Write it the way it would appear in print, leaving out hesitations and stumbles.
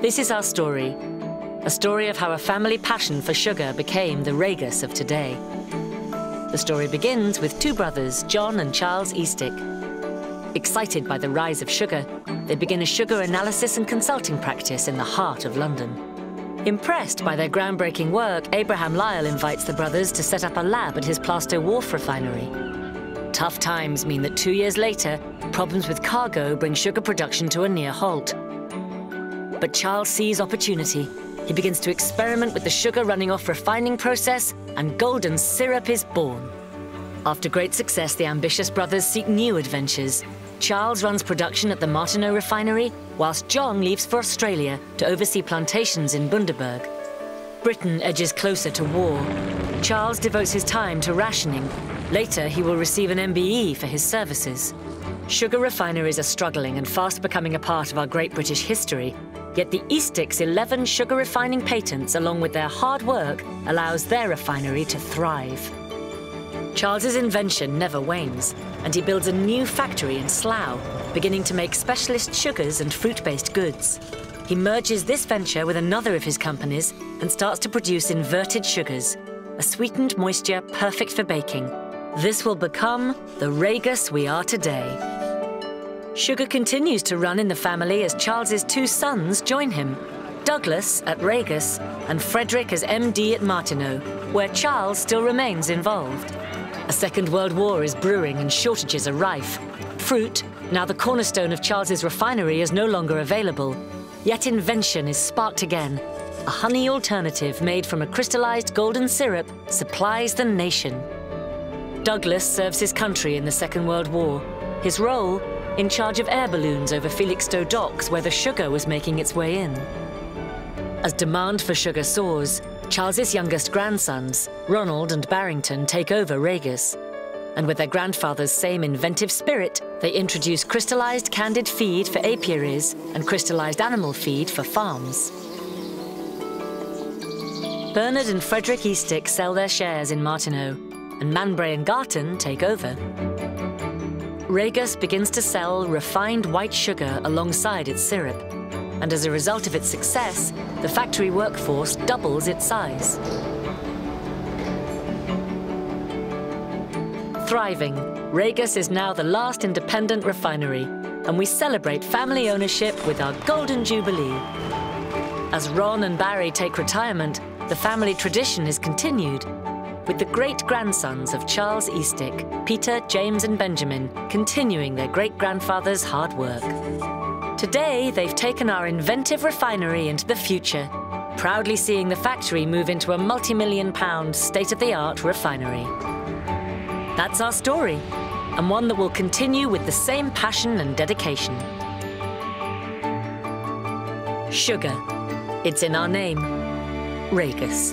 This is our story. A story of how a family passion for sugar became the Ragus of today. The story begins with two brothers, John and Charles Eastick. Excited by the rise of sugar, they begin a sugar analysis and consulting practice in the heart of London. Impressed by their groundbreaking work, Abraham Lyle invites the brothers to set up a lab at his Plaster Wharf refinery. Tough times mean that 2 years later, problems with cargo bring sugar production to a near halt. But Charles sees opportunity. He begins to experiment with the sugar running off refining process, and golden syrup is born. After great success, the ambitious brothers seek new adventures. Charles runs production at the Martineau refinery, whilst John leaves for Australia to oversee plantations in Bundaberg. Britain edges closer to war. Charles devotes his time to rationing. Later, he will receive an MBE for his services. Sugar refineries are struggling and fast becoming a part of our great British history. Yet the Easticks' 11 sugar refining patents, along with their hard work, allows their refinery to thrive. Charles's invention never wanes, and he builds a new factory in Slough, beginning to make specialist sugars and fruit-based goods. He merges this venture with another of his companies and starts to produce inverted sugars, a sweetened moisture perfect for baking. This will become the Ragus we are today. Sugar continues to run in the family as Charles's two sons join him, Douglas at Ragus and Frederick as MD at Martineau, where Charles still remains involved. A Second World War is brewing and shortages are rife. Fruit, now the cornerstone of Charles's refinery, is no longer available. Yet invention is sparked again. A honey alternative made from a crystallized golden syrup supplies the nation. Douglas serves his country in the Second World War. His role, in charge of air balloons over Felixstowe docks, where the sugar was making its way in. As demand for sugar soars, Charles's youngest grandsons, Ronald and Barrington, take over Ragus. And with their grandfather's same inventive spirit, they introduce crystallized candid feed for apiaries and crystallized animal feed for farms. Bernard and Frederick Eastick sell their shares in Martineau, and Manbray and Garton take over. Ragus begins to sell refined white sugar alongside its syrup, and as a result of its success, the factory workforce doubles its size. Thriving, Ragus is now the last independent refinery, and we celebrate family ownership with our Golden Jubilee. As Ron and Barry take retirement, the family tradition is continued, with the great-grandsons of Charles Eastick, Peter, James and Benjamin, continuing their great-grandfather's hard work. Today, they've taken our inventive refinery into the future, proudly seeing the factory move into a multi-million-pound, state-of-the-art refinery. That's our story, and one that will continue with the same passion and dedication. Sugar. It's in our name. Ragus.